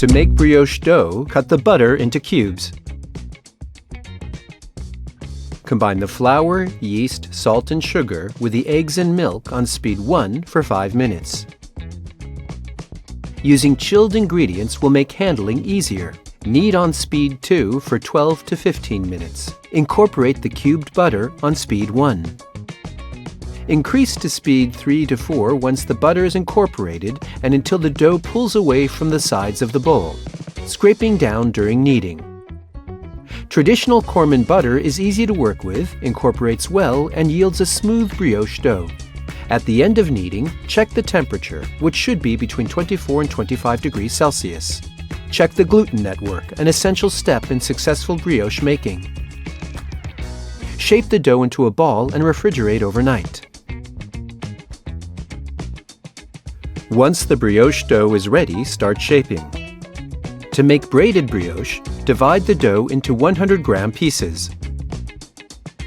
To make brioche dough, cut the butter into cubes. Combine the flour, yeast, salt, and sugar with the eggs and milk on speed 1 for 5 minutes. Using chilled ingredients will make handling easier. Knead on speed 2 for 12 to 15 minutes. Incorporate the cubed butter on speed 1. Increase to speed 3 to 4 once the butter is incorporated and until the dough pulls away from the sides of the bowl, scraping down during kneading. Traditional Corman butter is easy to work with, incorporates well, and yields a smooth brioche dough. At the end of kneading, check the temperature, which should be between 24 and 25 degrees Celsius. Check the gluten network, an essential step in successful brioche making. Shape the dough into a ball and refrigerate overnight. Once the brioche dough is ready, start shaping. To make braided brioche, divide the dough into 100-gram pieces.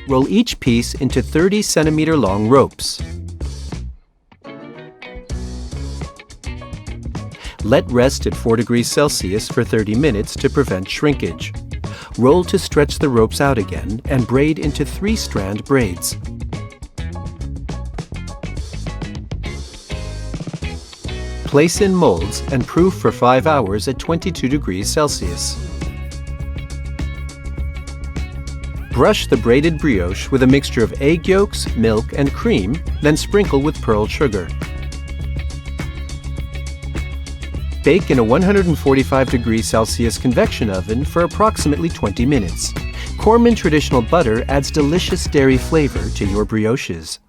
Roll each piece into 30-centimeter long ropes. Let rest at 4 degrees Celsius for 30 minutes to prevent shrinkage. Roll to stretch the ropes out again and braid into 3-strand braids. Place in molds and proof for 5 hours at 22 degrees Celsius. Brush the braided brioche with a mixture of egg yolks, milk, and cream, then sprinkle with pearl sugar. Bake in a 145 degrees Celsius convection oven for approximately 20 minutes. Corman Traditional Butter adds delicious dairy flavor to your brioches.